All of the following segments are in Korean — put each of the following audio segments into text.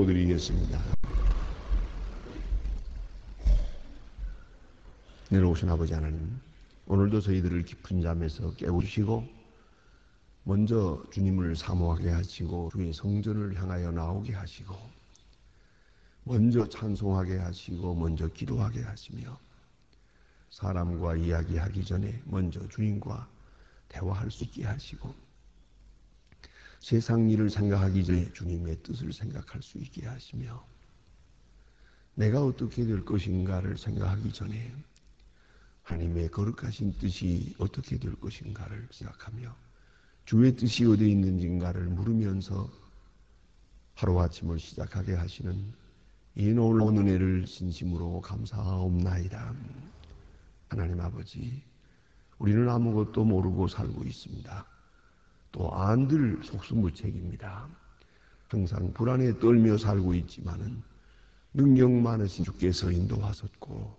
드리겠습니다. 내려오신 아버지 하나님, 오늘도 저희들을 깊은 잠에서 깨우시고 먼저 주님을 사모하게 하시고 주의 성전을 향하여 나오게 하시고 먼저 찬송하게 하시고 먼저 기도하게 하시며 사람과 이야기하기 전에 먼저 주님과 대화할 수 있게 하시고 세상 일을 생각하기 전에 주님의 뜻을 생각할 수 있게 하시며 내가 어떻게 될 것인가를 생각하기 전에 하나님의 거룩하신 뜻이 어떻게 될 것인가를 생각하며 주의 뜻이 어디에 있는지인가를 물으면서 하루아침을 시작하게 하시는 이 놀라운 은혜를 진심으로 감사하옵나이다. 하나님 아버지, 우리는 아무것도 모르고 살고 있습니다. 또 안들 속수무책입니다. 항상 불안에 떨며 살고 있지만은 능력 많으신 주께서 인도하셨고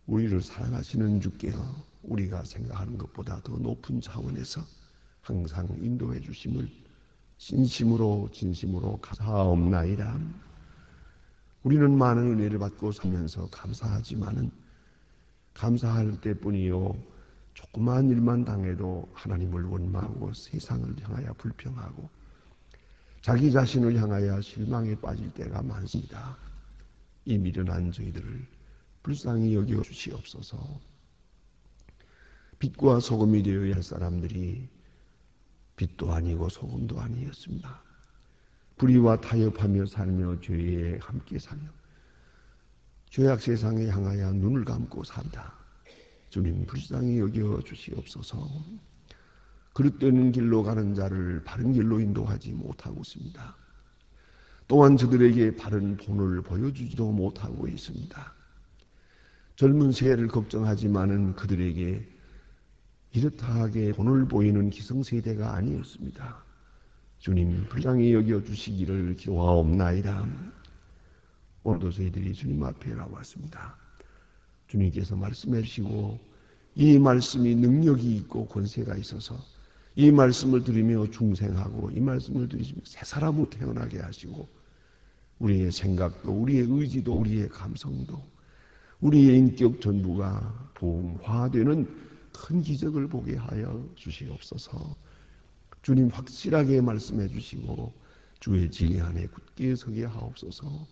우리를 사랑하시는 주께서 우리가 생각하는 것보다 더 높은 차원에서 항상 인도해 주심을 진심으로 감사하옵나이다. 우리는 많은 은혜를 받고 살면서 감사하지만은 감사할 때뿐이요 조그만 일만 당해도 하나님을 원망하고 세상을 향하여 불평하고 자기 자신을 향하여 실망에 빠질 때가 많습니다. 이 미련한 저희들을 불쌍히 여겨 주시옵소서. 빛과 소금이 되어야 할 사람들이 빛도 아니고 소금도 아니었습니다. 불의와 타협하며 살며 죄에 함께 살며 죄악 세상에 향하여 눈을 감고 산다. 주님 불쌍히 여겨 주시옵소서. 그릇되는 길로 가는 자를 바른 길로 인도하지 못하고 있습니다. 또한 저들에게 바른 본을 보여주지도 못하고 있습니다. 젊은 세대를 걱정하지만은 그들에게 이렇다하게 본을 보이는 기성세대가 아니었습니다. 주님 불쌍히 여겨주시기를 기도하옵나이다. 오늘도 저희들이 주님 앞에 나왔습니다. 주님께서 말씀해 주시고 이 말씀이 능력이 있고 권세가 있어서 이 말씀을 들으며 중생하고 이 말씀을 들으시며 새 사람으로 태어나게 하시고 우리의 생각도 우리의 의지도 우리의 감성도 우리의 인격 전부가 부흥화되는 큰 기적을 보게 하여 주시옵소서. 주님 확실하게 말씀해 주시고 주의 진리 안에 굳게 서게 하옵소서.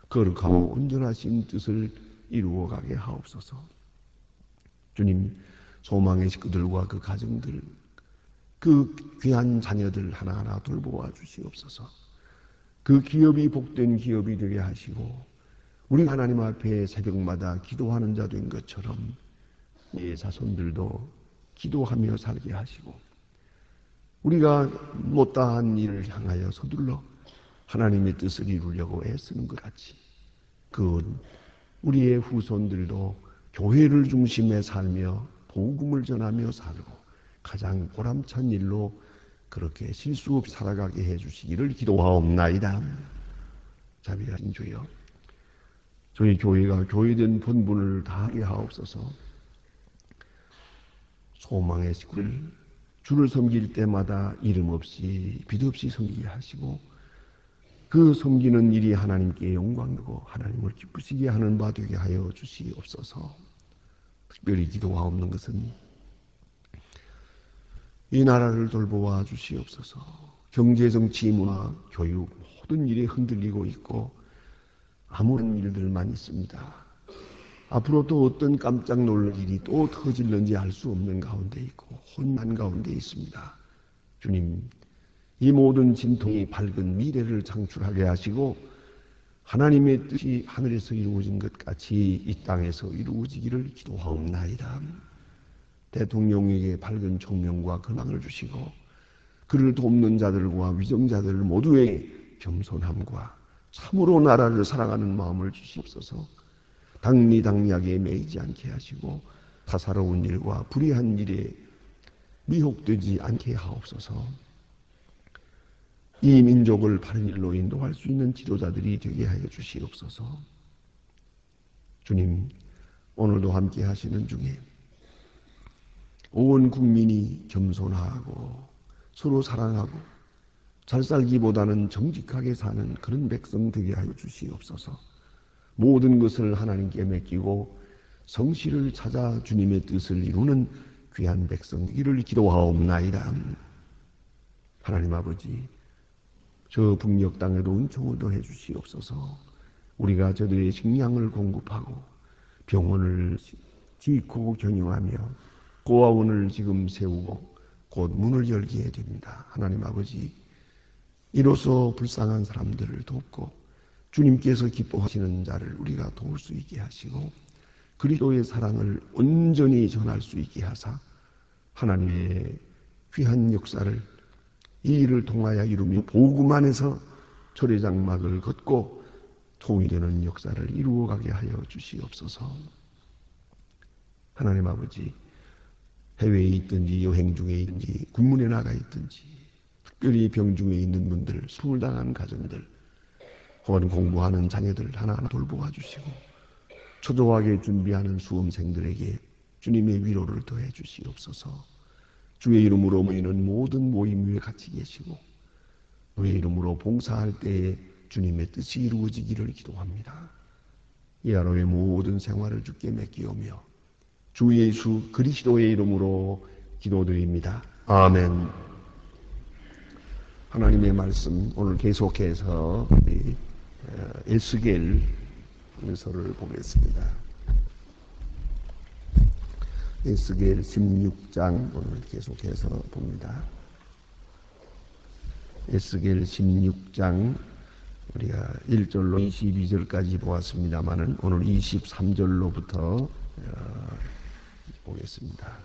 거룩하고 온전하신 뜻을 이루어가게 하옵소서. 주님 소망의 식구들과 그 가정들 그 귀한 자녀들 하나하나 돌보아 주시옵소서. 그 기업이 복된 기업이 되게 하시고 우리 하나님 앞에 새벽마다 기도하는 자 된 것처럼 이 자손들도 기도하며 살게 하시고 우리가 못다한 일을 향하여 서둘러 하나님의 뜻을 이루려고 애쓰는 것 같이 그건 우리의 후손들도 교회를 중심에 살며 복음을 전하며 살고 가장 보람찬 일로 그렇게 실수 없이 살아가게 해주시기를 기도하옵나이다. 자비하신 주여, 저희 교회가 교회된 본분을 다하게 하옵소서. 소망의 식구를 주를 섬길 때마다 이름 없이 빛 없이 섬기게 하시고 그 섬기는 일이 하나님께 영광되고 하나님을 기쁘시게 하는 바 되게 하여 주시옵소서. 특별히 기도하옵는 것은 이 나라를 돌보아 주시옵소서. 경제, 정치, 문화, 교육 모든 일에 흔들리고 있고 아무런 일들만 있습니다. 앞으로 또 어떤 깜짝 놀랄 일이 또 터질는지 알 수 없는 가운데 있고 혼란 가운데 있습니다. 주님, 이 모든 진통이 밝은 미래를 창출하게 하시고 하나님의 뜻이 하늘에서 이루어진 것 같이 이 땅에서 이루어지기를 기도하옵나이다. 대통령에게 밝은 총명과 근황을 주시고 그를 돕는 자들과 위정자들 모두의 겸손함과 참으로 나라를 사랑하는 마음을 주시옵소서. 당리당략에 매이지 않게 하시고 사사로운 일과 불의한 일에 미혹되지 않게 하옵소서. 이 민족을 바른 일로 인도할 수 있는 지도자들이 되게 하여 주시옵소서. 주님, 오늘도 함께 하시는 중에 온 국민이 겸손하고 서로 사랑하고 잘 살기보다는 정직하게 사는 그런 백성 되게 하여 주시옵소서. 모든 것을 하나님께 맡기고 성실을 찾아 주님의 뜻을 이루는 귀한 백성 되기를 기도하옵나이다. 하나님 아버지, 저 북녘 땅에도 은총을 더해 주시옵소서. 우리가 저들의 식량을 공급하고 병원을 짓고 경영하며 고아원을 지금 세우고 곧 문을 열게 됩니다. 하나님 아버지, 이로써 불쌍한 사람들을 돕고 주님께서 기뻐하시는 자를 우리가 도울 수 있게 하시고 그리스도의 사랑을 온전히 전할 수 있게 하사 하나님의 귀한 역사를 이 일을 통하여 이루며 복음 안에서 초래장막을 걷고 통일되는 역사를 이루어가게 하여 주시옵소서. 하나님 아버지, 해외에 있든지 여행 중에 있든지 군문에 나가 있든지 특별히 병중에 있는 분들, 숨을 당한 가정들, 혹은 공부하는 자녀들 하나하나 돌보아 주시고 초조하게 준비하는 수험생들에게 주님의 위로를 더해 주시옵소서. 주의 이름으로 모이는 모든 모임 위에 같이 계시고 주의 이름으로 봉사할 때에 주님의 뜻이 이루어지기를 기도합니다. 이 하루의 모든 생활을 주께 맡기오며 주 예수 그리스도의 이름으로 기도드립니다. 아멘. 하나님의 말씀 오늘 계속해서 에스겔서를 보겠습니다. 에스겔 16장 오늘 계속해서 봅니다. 에스겔 16장 우리가 1절로 22절까지 보았습니다마는 오늘 23절로부터 보겠습니다.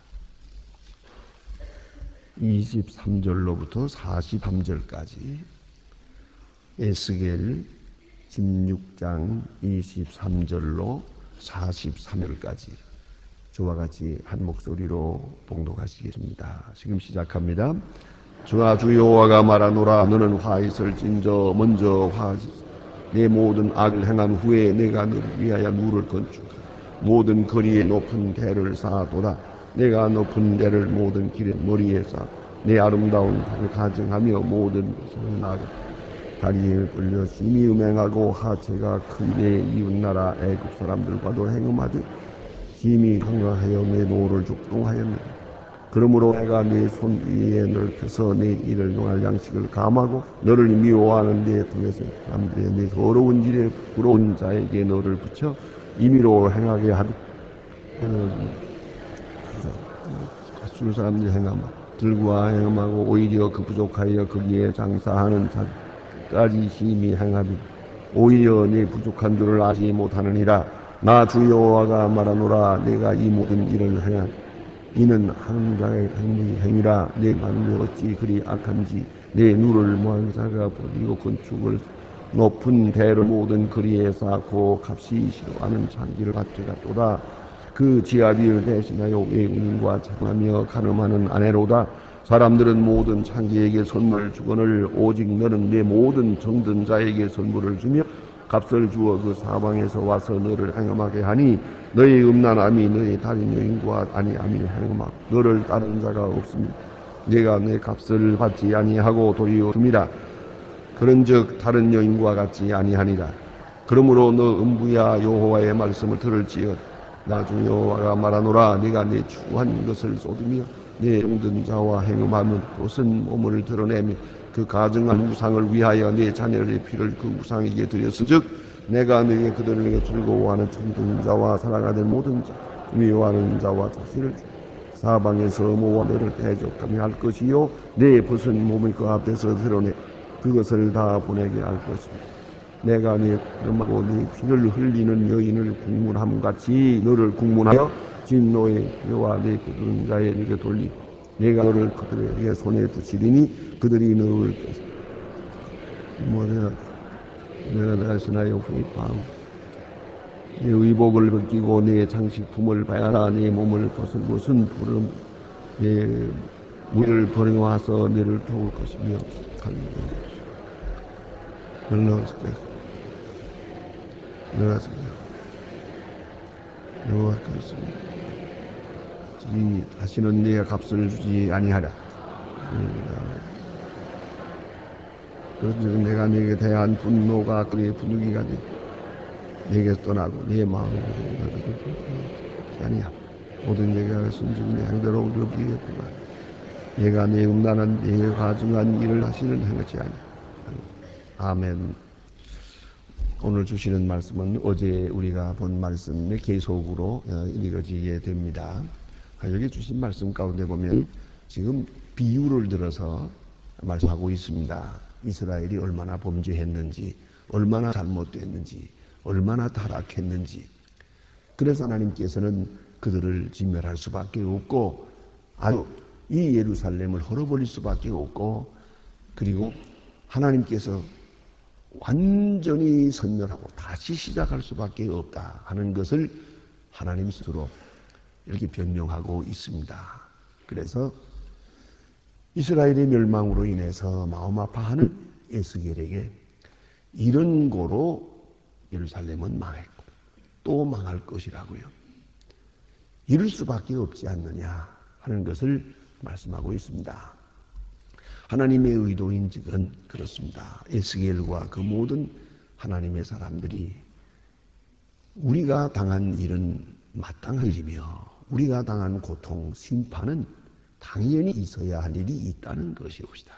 23절로부터 43절까지 에스겔 16장 23절로 43절까지 저와 같이 한 목소리로 봉독하시겠습니다. 지금 시작합니다. 주아 주 여호와가 말하노라. 너는 화 있을진저 먼저 내 모든 악을 행한 후에 내가 너를 위하여 누를 건축하라. 모든 거리에 높은 대를 쌓아도다. 내가 높은 대를 모든 길의 머리에 쌓아 내 아름다운 달을 가정하며 모든 것을 나가 다리에 끌려 심히 음행하고 하체가 큰 내 이웃나라 애국 사람들과도 행음하되 심히 강하여 내 노를 죽동하였느니라. 그러므로 내가 내 손 위에 넓혀서 내 일을 용할 양식을 감하고 너를 미워하는 데 통해서 사람들의 내 더러운 일에 부러운 자에게 너를 붙여 임의로 행하게 하되 가출 사람들이 행함아 들과 행함하고 오히려 그 부족하여 거기에 장사하는 자까지 심히 행하되 오히려 내 부족한 줄을 아지 못하느니라. 나 주 여호와가 말하노라. 내가 이 모든 일을 행한 이는 한 자의 행위라. 내 마음이 어찌 그리 악한지 내 누를 모한 자가 버리고 건축을 높은 대를 모든 거리에 쌓고 값이 싫어하는 장기를 가져갔도다. 그 지아비를 대신하여 외국인과 장하며 가늠하는 아내로다. 사람들은 모든 창기에게 선물을 주거늘 오직 너는 내 모든 정든 자에게 선물을 주며 값을 주어 그 사방에서 와서 너를 행음하게 하니 너의 음란함이 너의 다른 여인과 아니함이 행음하고 너를 따르는 자가 없습니다. 내가 내 값을 받지 아니하고 도리어 줍니다. 그런즉 다른 여인과 같지 아니하니라. 그러므로 너 음부야 여호와의 말씀을 들을지어다. 나 주 여호와가 말하노라. 네가 내 추한 것을 쏟으며 내 정든 자와 행음하면 옷은 몸을 드러내며 그 가증한 우상을 위하여 내 자녀의 피를 그 우상에게 드렸은즉 내가 너에게 그들에게 즐거워하는 정든 자와 사랑하는 모든 자 미워하는 자와 자신을 사방에서 모아 너를 대적하며 할 것이요 내 벗은 몸을 그 앞에서 드러내 그것을 다 보내게 할 것입니다. 내가 네 그름하고 네 피를 흘리는 여인을 국문함같이 너를 국문하여 진노의 여와 네 그런 자에게 돌리고 내가 너를 그들에게 손에 붙이리니 그들이 너를 내가 다시나여 후입하고 내 의복을 벗기고 내 장식품을 봐야라. 내 몸을 벗은 것은 부름 내 물을 버려와서 너를 도울 것이며 여호와 그렇습니다. 다시는 네가 값을 주지 아니하라. 그래서 내가 네게 대한 분노가 그의 분위기가 네게 떠나고 네 마음으로 아니야. 모든 내가 순종 내 행대로 우리에게구나. 얘가 내 음란한 내 가증한 일을 하시는 행것이 아니야. 아멘. 오늘 주시는 말씀은 어제 우리가 본 말씀의 계속으로 읽어지게 됩니다. 여기 주신 말씀 가운데 보면 지금 비유를 들어서 말씀하고 있습니다. 이스라엘이 얼마나 범죄했는지, 얼마나 잘못됐는지, 얼마나 타락했는지. 그래서 하나님께서는 그들을 진멸할 수밖에 없고 아주 이 예루살렘을 헐어버릴 수밖에 없고, 그리고 하나님께서 완전히 선멸하고 다시 시작할 수밖에 없다 하는 것을 하나님 스스로 이렇게 변명하고 있습니다. 그래서 이스라엘의 멸망으로 인해서 마음 아파하는 에스겔에게 이런 거로 예루살렘은 망했고 또 망할 것이라고요. 이럴 수밖에 없지 않느냐 하는 것을 말씀하고 있습니다. 하나님의 의도인즉은 그렇습니다. 에스겔과 그 모든 하나님의 사람들이 우리가 당한 일은 마땅할 일이며 우리가 당한 고통, 심판은 당연히 있어야 할 일이 있다는 것이옵시다.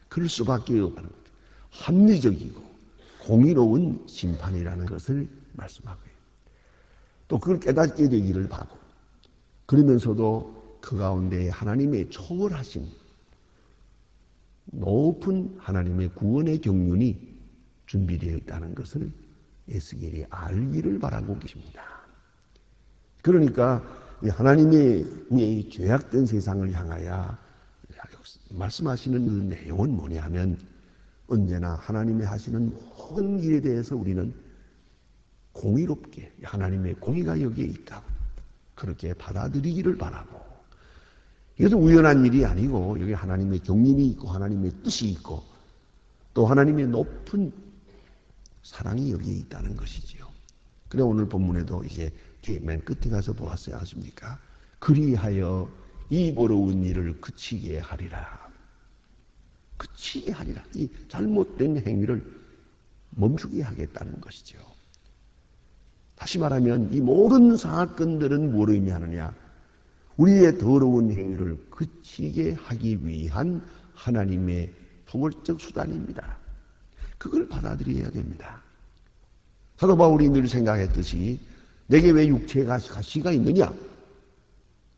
그럴 수밖에 없다는 것. 합리적이고 공의로운 심판이라는 것을 말씀하고요. 또 그걸 깨닫게 되기를 바라고, 그러면서도 그 가운데 하나님의 초월하신 높은 하나님의 구원의 경륜이 준비되어 있다는 것을 에스겔이 알기를 바라고 계십니다. 그러니까 하나님의 죄악된 세상을 향하여 말씀하시는 그 내용은 뭐냐 하면, 언제나 하나님이 하시는 모든 일에 대해서 우리는 공의롭게 하나님의 공의가 여기에 있다고 그렇게 받아들이기를 바라고, 이것은 우연한 일이 아니고 여기 하나님의 경륜이 있고 하나님의 뜻이 있고 또 하나님의 높은 사랑이 여기에 있다는 것이지요. 그래 오늘 본문에도 이제 뒤에 맨 끝에 가서 보았어야 하십니까? 그리하여 이 더러운 일을 그치게 하리라. 그치게 하리라. 이 잘못된 행위를 멈추게 하겠다는 것이죠. 다시 말하면 이 모든 사건들은 무엇을 의미하느냐? 우리의 더러운 행위를 그치게 하기 위한 하나님의 통월적 수단입니다. 그걸 받아들여야 됩니다. 사도 바울이 늘 생각했듯이 내게 왜 육체의 가시가 있느냐?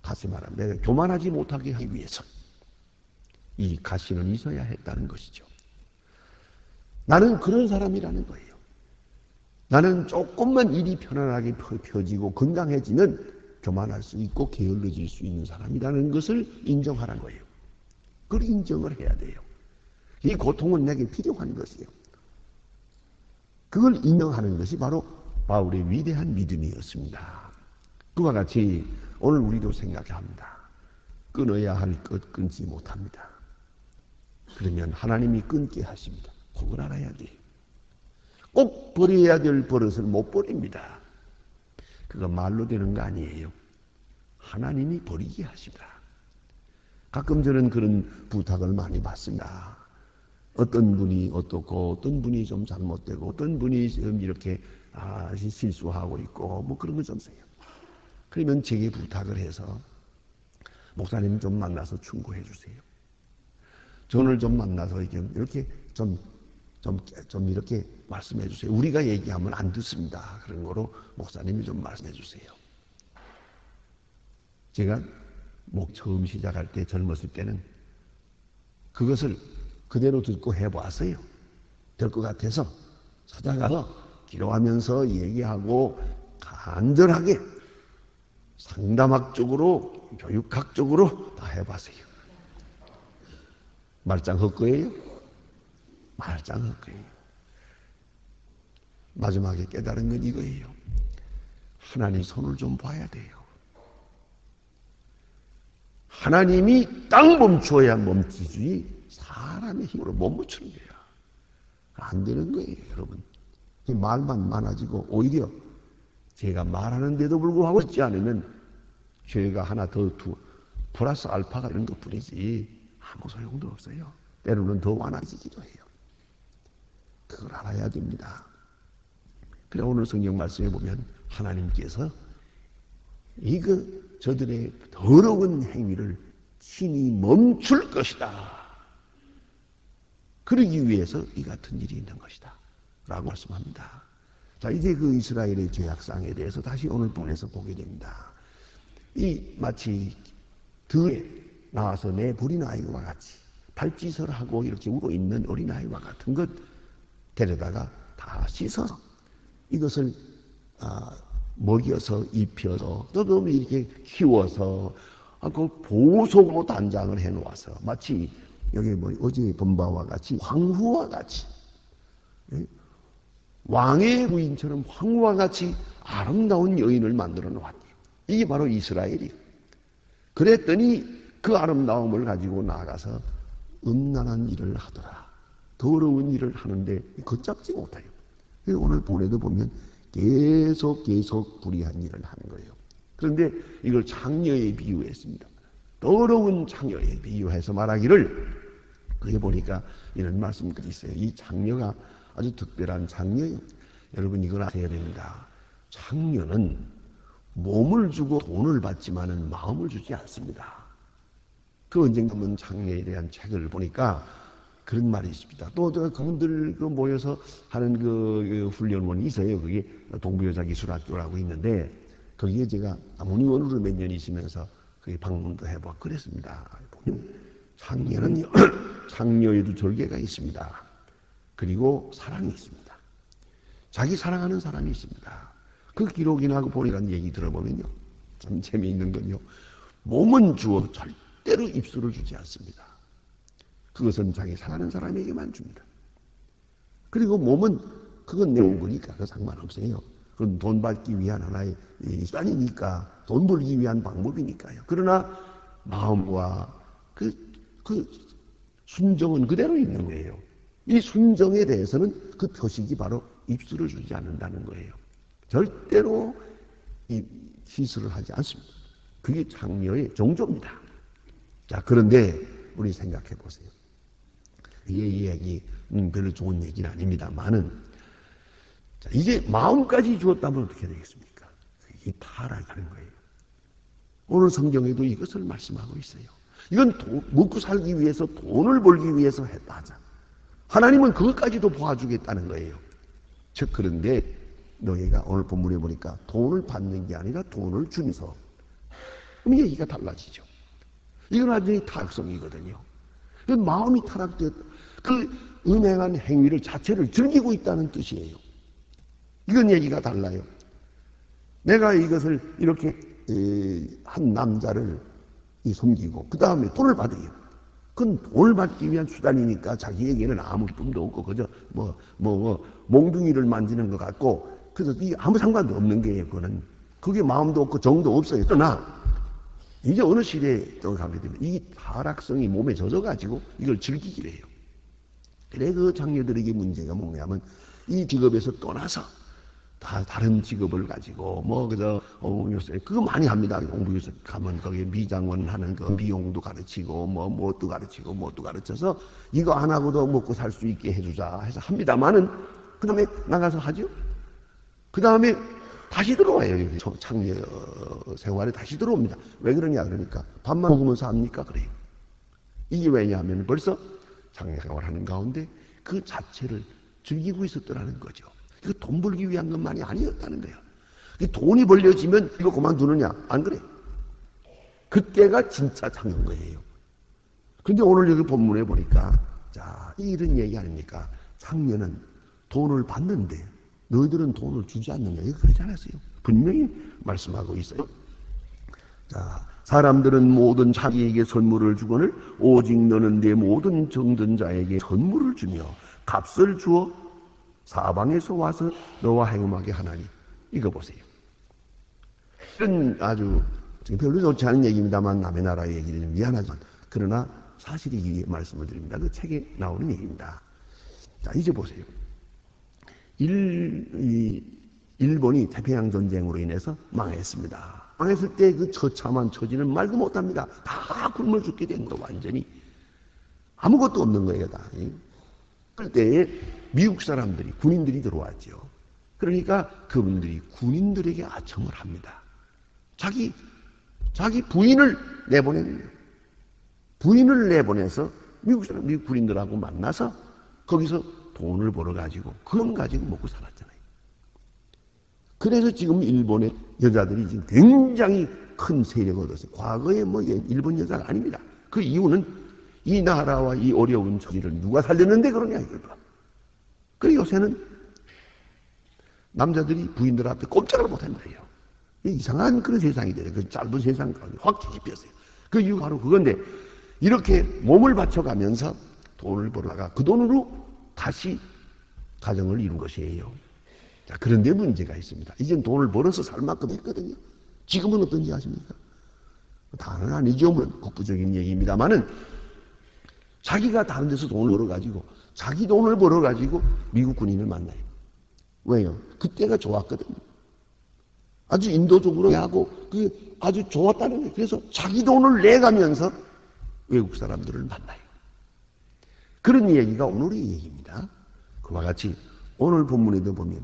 다시 말하면 내가 교만하지 못하게 하기 위해서 이 가시는 있어야 했다는 것이죠. 나는 그런 사람이라는 거예요. 나는 조금만 일이 편안하게 펴지고 건강해지면 교만할 수 있고 게을러질 수 있는 사람이라는 것을 인정하라는 거예요. 그걸 인정을 해야 돼요. 이 고통은 내게 필요한 것이에요. 그걸 인정하는 것이 바로 바울의 위대한 믿음이었습니다. 그와 같이 오늘 우리도 생각해야 합니다. 끊어야 할 것 끊지 못합니다. 그러면 하나님이 끊게 하십니다. 그걸 알아야 돼요. 꼭 버려야 될 버릇을 못 버립니다. 그거 말로 되는 거 아니에요. 하나님이 버리게 하십니다. 가끔 저는 그런 부탁을 많이 받습니다. 어떤 분이 어떻고 어떤 분이 좀 잘못되고 어떤 분이 좀 이렇게 실수하고 있고 뭐 그런 걸 좀 써요. 그러면 제게 부탁을 해서 목사님 좀 만나서 충고해 주세요. 저를 좀 만나서 이렇게 좀 이렇게 말씀해 주세요. 우리가 얘기하면 안 듣습니다. 그런 거로 목사님이 좀 말씀해 주세요. 제가 처음 시작할 때 젊었을 때는 그것을 그대로 듣고 해보았어요. 될 것 같아서 찾아가서 기도하면서 얘기하고 간절하게 상담학적으로 교육학적으로 다 해봤어요. 말짱 헛거예요? 말짱 헛거예요. 마지막에 깨달은 건 이거예요. 하나님 손을 좀 봐야 돼요. 하나님이 딱 멈춰야 멈추지 사람의 힘으로 못 멈추는 거야. 안 되는 거예요, 여러분. 말만 많아지고 오히려 제가 말하는데도 불구하고 있지 않으면 죄가 하나 더 플러스 알파가 되는 것뿐이지 아무 소용도 없어요. 때로는 더 많아지기도 해요. 그걸 알아야 됩니다. 그래 오늘 성경 말씀에 보면 하나님께서 이거 저들의 더러운 행위를 친히 멈출 것이다. 그러기 위해서 이 같은 일이 있는 것이다. 라고 말씀합니다. 자, 이제 그 이스라엘의 죄악상에 대해서 다시 오늘 본에서 보게 됩니다. 이 마치 들에 나와서 내 어린아이와 같이 발짓을 하고 이렇게 울고 있는 어린아이와 같은 것 데려다가 다 씻어서 이것을 먹여서 입혀서 또 이렇게 키워서 그 보석으로 단장을 해놓아서 마치 여기 뭐 어제 본 바와 같이 황후와 같이 왕의 부인처럼 황후와 같이 아름다운 여인을 만들어 놓았대요. 이게 바로 이스라엘이에요. 그랬더니 그 아름다움을 가지고 나가서 음란한 일을 하더라. 더러운 일을 하는데 걷잡지 못해요. 오늘 본에도 보면 계속 불의한 일을 하는 거예요. 그런데 이걸 창녀에 비유했습니다. 더러운 창녀에 비유해서 말하기를, 그게 보니까 이런 말씀들이 있어요. 이 창녀가 아주 특별한 창녀예요. 여러분 이걸 아셔야 됩니다. 창녀는 몸을 주고 돈을 받지만은 마음을 주지 않습니다. 그 언젠가 한번 창녀에 대한 책을 보니까 그런 말이 있습니다. 또 그분들 모여서 하는 그 훈련원이 있어요. 그게 동부여자기술학교라고 있는데 거기에 제가 문의원으로 몇 년 있으면서 거기 방문도 해보고 그랬습니다. 보면 창녀는 창녀에도 절개가 있습니다. 그리고 사랑이 있습니다. 자기 사랑하는 사람이 있습니다. 그 기록이나 보니까 얘기 들어보면요, 참 재미있는 건요, 몸은 주어 절대로 입술을 주지 않습니다. 그것은 자기 사랑하는 사람에게만 줍니다. 그리고 몸은 그건 내온 거니까 그 상관없어요. 그건 돈 받기 위한 하나의 수단이니까, 돈 벌기 위한 방법이니까요. 그러나 마음과 그 순정은 그대로 있는 거예요. 이 순정에 대해서는 그 표식이 바로 입술을 주지 않는다는 거예요. 절대로 이 시술을 하지 않습니다. 그게 창녀의 종조입니다. 자, 그런데 우리 생각해 보세요. 이 얘기 별로 좋은 얘기는 아닙니다만은, 자, 이제 마음까지 주었다면 어떻게 되겠습니까? 이게 타락하는 거예요. 오늘 성경에도 이것을 말씀하고 있어요. 이건 먹고 살기 위해서, 돈을 벌기 위해서 했다 하자. 하나님은 그것까지도 도와주겠다는 거예요. 즉, 그런데 너희가 오늘 본문에 보니까 돈을 받는 게 아니라 돈을 주면서, 그럼 얘기가 달라지죠. 이건 완전히 타락성이거든요. 마음이 타락되었다. 그 음행한 행위를 자체를 즐기고 있다는 뜻이에요. 이건 얘기가 달라요. 내가 이것을 이렇게 한 남자를 섬기고 그 다음에 돈을 받아요. 그건 돈을 받기 위한 수단이니까 자기에게는 아무 기쁨도 없고 그저 몽둥이를 만지는 것 같고, 그래서 이게 아무 상관도 없는 거예요. 그거는 그게 마음도 없고 정도 없어요. 그러나 이제 어느 시대에 또 가게 되면 이 타락성이 몸에 젖어가지고 이걸 즐기기를 해요. 그래 그 장녀들에게 문제가 뭐냐면 이 직업에서 떠나서 다 다른 직업을 가지고 요새 그거 많이 합니다. 공부교사 가면 거기에 미장원 하는 그 미용도 가르치고 뭣도 가르치고 뭣도 가르쳐서 이거 안 하고도 먹고 살 수 있게 해주자 해서 합니다만은 그 다음에 나가서 하죠. 그 다음에 다시 들어와요. 여기 창녀 생활에 다시 들어옵니다. 왜 그러냐 그러니까 밥만 먹으면서 합니까? 그래요. 이게 왜냐하면 벌써 창녀 생활하는 가운데 그 자체를 즐기고 있었더라는 거죠. 이거 돈 벌기 위한 것만이 아니었다는 거예요. 돈이 벌려지면 이거 그만두느냐? 안 그래. 그때가 진짜 창녀인 거예요. 근데 오늘 여기 본문에 보니까 자, 이런 얘기 아닙니까? 창녀는 돈을 받는데 너희들은 돈을 주지 않는 거예요. 그러지 않았어요. 분명히 말씀하고 있어요. 자, 사람들은 모든 자기에게 선물을 주거늘 오직 너는 내 모든 정든 자에게 선물을 주며 값을 주어 사방에서 와서 너와 행음하게 하나니. 이거 보세요. 이런 아주 별로 좋지 않은 얘기입니다만 남의 나라 얘기는 미안하지만 그러나 사실이 말씀을 드립니다. 그 책에 나오는 얘기입니다. 자, 이제 보세요. 일본이 태평양 전쟁으로 인해서 망했습니다. 망했을 때 그 처참한 처지는 말도 못합니다. 다 굶어 죽게 된 거 완전히 아무것도 없는 거예요. 다. 그럴 때에 미국 사람들이, 군인들이 들어왔죠. 그러니까 그분들이 군인들에게 아첨을 합니다. 자기 부인을 내보내는 거예요. 부인을 내보내서 미국 군인들하고 만나서 거기서 돈을 벌어가지고 그건 가지고 먹고 살았잖아요. 그래서 지금 일본의 여자들이 지금 굉장히 큰 세력을 얻었어요. 과거에 뭐 일본 여자가 아닙니다. 그 이유는 이 나라와 이 어려운 처지를 누가 살렸는데 그러냐 이거죠. 그리고 요새는 남자들이 부인들 앞에 꼼짝을 못한다 해요. 이상한 그런 세상이 돼요. 그 짧은 세상 가운데 확 뒤집혔어요. 그 이유가 바로 그건데, 이렇게 몸을 바쳐가면서 돈을 벌어다가 그 돈으로 다시 가정을 이룬 것이에요. 자, 그런데 문제가 있습니다. 이젠 돈을 벌어서 살만큼 했거든요. 지금은 어떤지 아십니까? 다는 아니죠. 뭐 국부적인 얘기입니다만은 자기가 다른 데서 돈을 벌어가지고, 자기 돈을 벌어가지고 미국 군인을 만나요. 왜요? 그때가 좋았거든요. 아주 인도적으로 하고 아주 좋았다는 거예요. 그래서 자기 돈을 내가면서 외국 사람들을 만나요. 그런 얘기가 오늘의 얘기입니다. 그와 같이 오늘 본문에도 보면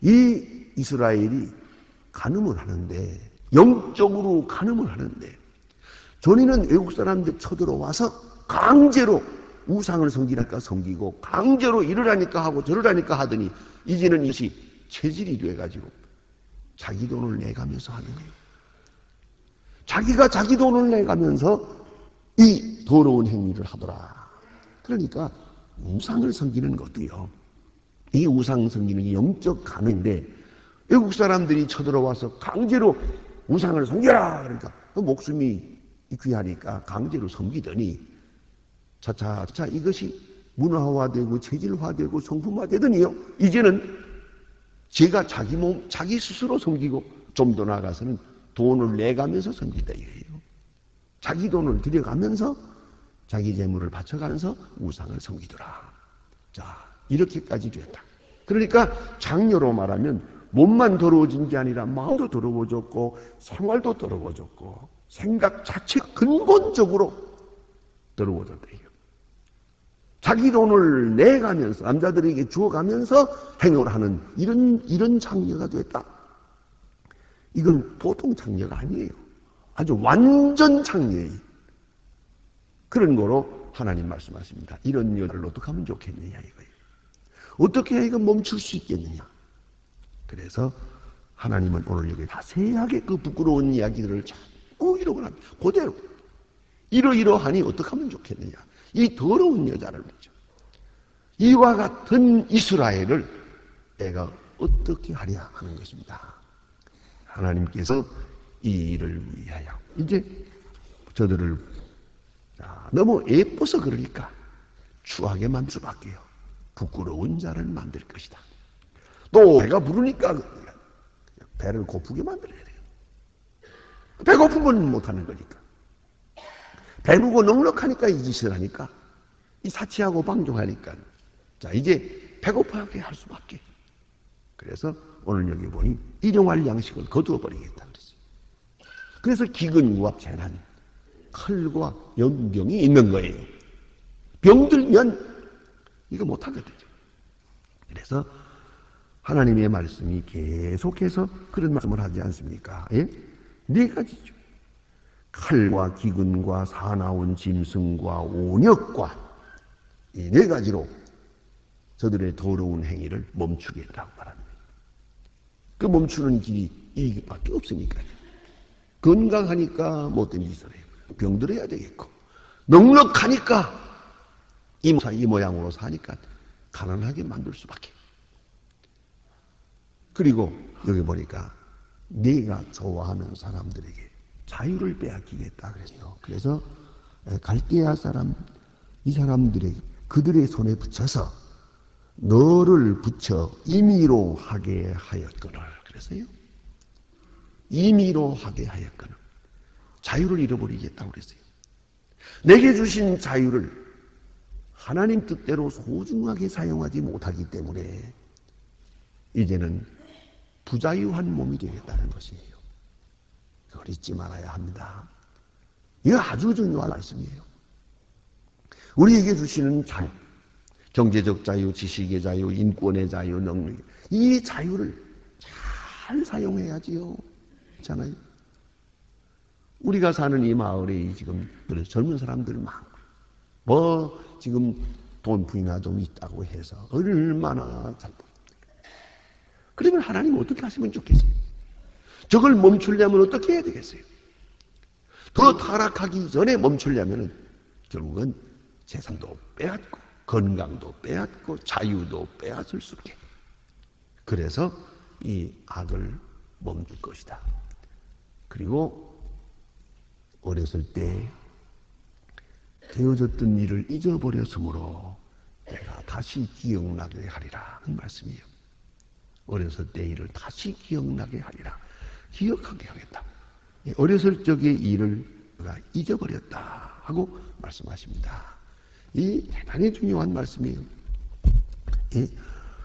이 이스라엘이 간음을 하는데, 영적으로 간음을 하는데, 전에는 외국 사람들 쳐들어와서 강제로 우상을 섬기니까 섬기고 강제로 이러라니까 하고 저러라니까 하더니 이제는 이것이 체질이 돼가지고 자기 돈을 내가면서 하는 거예요. 자기가 자기 돈을 내가면서 이 더러운 행위를 하더라. 그러니까 우상을 섬기는 것도요, 이 우상 섬기는 게 영적 간음인데, 외국 사람들이 쳐들어와서 강제로 우상을 섬겨라 그러니까 그 목숨이 귀하니까 강제로 섬기더니 차차차 이것이 문화화되고 체질화되고 성품화되더니요, 이제는 제가 자기 스스로 섬기고 좀 더 나아가서는 돈을 내가면서 섬긴다 이거예요. 자기 돈을 들여가면서 자기 재물을 바쳐가면서 우상을 섬기더라. 자, 이렇게까지 됐다. 그러니까 장녀로 말하면 몸만 더러워진 게 아니라 마음도 더러워졌고 생활도 더러워졌고 생각 자체 근본적으로 더러워졌다. 자기 돈을 내가면서 남자들에게 주어가면서 행위를 하는 이런 장녀가 됐다. 이건 보통 장녀가 아니에요. 아주 완전 장녀예요. 그런 거로 하나님 말씀하십니다. 이런 여자를 어떻게 하면 좋겠느냐 이거예요. 어떻게 해야 이거 멈출 수 있겠느냐. 그래서 하나님은 오늘 여기 자세하게 그 부끄러운 이야기들을 자꾸 기록을 합니다. 그대로 이러이러하니 어떻게 하면 좋겠느냐. 이 더러운 여자를 보죠. 이와 같은 이스라엘을 내가 어떻게 하랴 하는 것입니다. 하나님께서 이 일을 위하여 이제 저들을 너무 예뻐서 그러니까 추하게 만들 수밖에요. 부끄러운 자를 만들 것이다. 또 배가 부르니까 배를 고프게 만들어야 돼요. 배고프면 못하는 거니까. 배부고 넉넉하니까 이 짓을 하니까, 이 사치하고 방종하니까, 자, 이제 배고파하게 할 수밖에. 그래서 오늘 여기 보니 일용할 양식을 거두어 버리겠다 그랬어요. 그래서 기근과 재난, 칼과 연병이 있는 거예요. 병들면 이거 못하거든요. 그래서 하나님의 말씀이 계속해서 그런 말씀을 하지 않습니까? 예? 네 가지죠. 칼과 기근과 사나운 짐승과 온역과 이 네 가지로 저들의 더러운 행위를 멈추겠다고 말합니다. 그 멈추는 길이 이게밖에 없으니까요. 건강하니까 못된 짓을 해요. 병들어야 되겠고, 넉넉하니까 이 모양으로 사니까 가난하게 만들 수밖에. 그리고 여기 보니까 네가 좋아하는 사람들에게 자유를 빼앗기겠다 그랬어요. 그래서 갈대아 사람, 이 사람들에게 그들의 손에 붙여서 너를 붙여 임의로 하게 하였거늘 그랬어요. 임의로 하게 하였거늘. 자유를 잃어버리겠다고 그랬어요. 내게 주신 자유를 하나님 뜻대로 소중하게 사용하지 못하기 때문에 이제는 부자유한 몸이 되겠다는 것이에요. 그걸 잊지 말아야 합니다. 이거 아주 중요한 말씀이에요. 우리에게 주시는 자유, 경제적 자유, 지식의 자유, 인권의 자유, 능력. 이 자유를 잘 사용해야지요. 있잖아요. 우리가 사는 이 마을에 지금 젊은 사람들 많고, 지금 돈 부이나 좀 있다고 해서 얼마나 잘. 그러면 하나님 어떻게 하시면 좋겠어요? 저걸 멈추려면 어떻게 해야 되겠어요? 더 타락하기 전에 멈추려면 결국은 재산도 빼앗고 건강도 빼앗고 자유도 빼앗을 수 있게. 그래서 이 악을 멈출 것이다. 그리고 어렸을 때 되어졌던 일을 잊어버렸으므로 내가 다시 기억나게 하리라 하는 말씀이에요. 어렸을 때 일을 다시 기억나게 하리라. 기억하게 하겠다. 어렸을 적의 일을 내가 잊어버렸다 하고 말씀하십니다. 이 대단히 중요한 말씀이에요.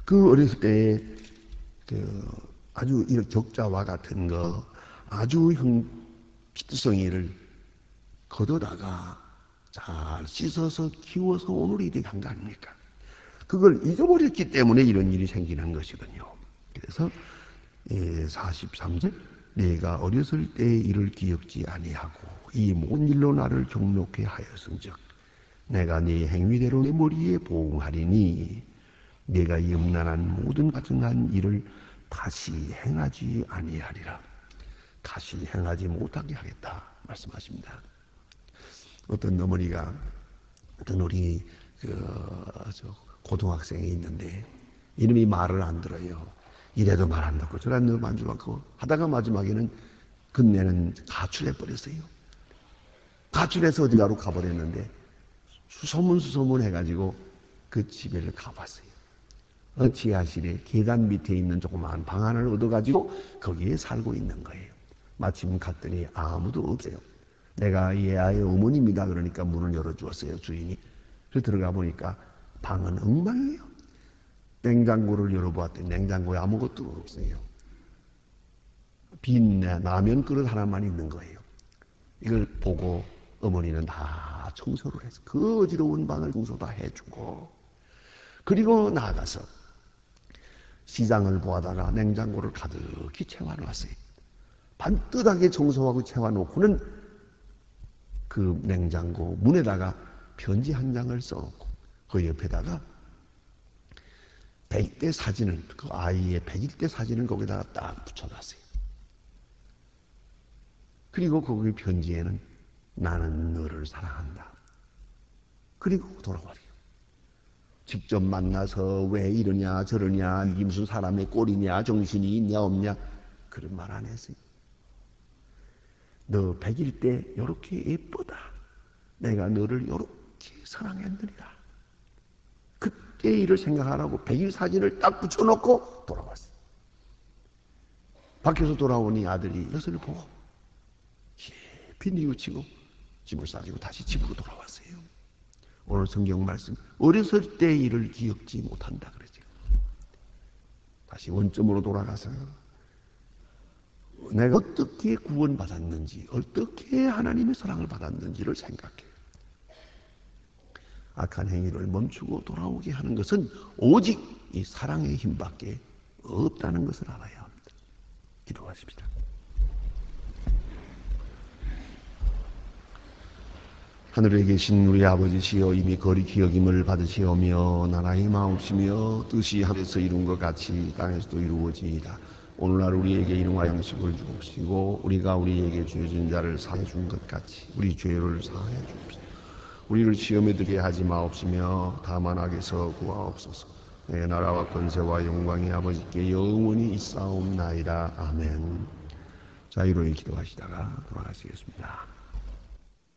그 어렸을 때의 아주 이런 적자와 같은 거, 아주 피투성이를 걷어다가 잘 씻어서 키워서 오늘 이렇게 한 거 아닙니까? 그걸 잊어버렸기 때문에 이런 일이 생기는 것이거든요. 그래서 43절 내가 어렸을 때의 일을 기억지 아니하고 이 모든 일로 나를 경록해 하였은즉 내가 네 행위대로 내 머리에 보응하리니 내가 염란한 모든 가증한 일을 다시 행하지 아니하리라. 다시 행하지 못하게 하겠다 말씀하십니다. 어떤 어머니가 어떤 우리 고등학생이 있는데 이놈이 말을 안 들어요. 이래도 말 안 듣고 저래도 말 안 듣고 하다가 마지막에는 끝내는 가출해 버렸어요. 가출해서 어디가로 가버렸는데 수소문 해가지고 그 집에를 가봤어요. 지하실에 계단 밑에 있는 조그마한 방 하나를 얻어가지고 거기에 살고 있는 거예요. 마침 갔더니 아무도 없어요. 내가 이 아이의 어머니입니다. 그러니까 문을 열어주었어요, 주인이. 그래서 들어가 보니까 방은 엉망이에요. 냉장고를 열어보았더니 냉장고에 아무것도 없어요. 빈 라면 그릇 하나만 있는 거예요. 이걸 보고 어머니는 다 청소를 해서 그 어지러운 방을 청소 다 해주고 그리고 나가서 시장을 보다가 냉장고를 가득히 채워놨어요. 반듯하게 청소하고 채워놓고는 그 냉장고 문에다가 편지 한 장을 써놓고 그 옆에다가 100대 사진을, 그 아이의 100일 때 사진을 거기다가 딱 붙여놨어요. 그리고 거기 편지에는 나는 너를 사랑한다. 그리고 돌아와요. 직접 만나서 왜 이러냐 저러냐 이게 무슨 사람의 꼴이냐 정신이 있냐 없냐 그런 말 안 했어요. 너 100일 때 이렇게 예쁘다. 내가 너를 이렇게 사랑했느니라. 그때 일을 생각하라고 100일 사진을 딱 붙여놓고 돌아왔어요. 밖에서 돌아오니 아들이 녀석을 보고 깊이 뉘우치고 집을 싸지고 다시 집으로 돌아왔어요. 오늘 성경 말씀 어렸을 때 일을 기억지 못한다 그러죠. 다시 원점으로 돌아가서 내가 어떻게 구원받았는지 어떻게 하나님의 사랑을 받았는지를 생각해. 악한 행위를 멈추고 돌아오게 하는 것은 오직 이 사랑의 힘밖에 없다는 것을 알아야 합니다. 기도하십시다. 하늘에 계신 우리 아버지시여 이미 거리 기억임을 받으시오며 나라의 마음이시며 뜻이 하늘에서 이룬 것 같이 땅에서도 이루어지이다. 오늘날 우리에게 일용할 양식을 주옵시고 우리가 우리에게 죄진 자를 사해 준 것 같이 우리 죄를 사해 주옵시고 우리를 시험에 들게 하지 마옵시며 다만 악에서 구하옵소서. 내 나라와 권세와 영광이 아버지께 영원히 있사옵나이다. 아멘. 자유로이 기도하시다가 돌아가시겠습니다.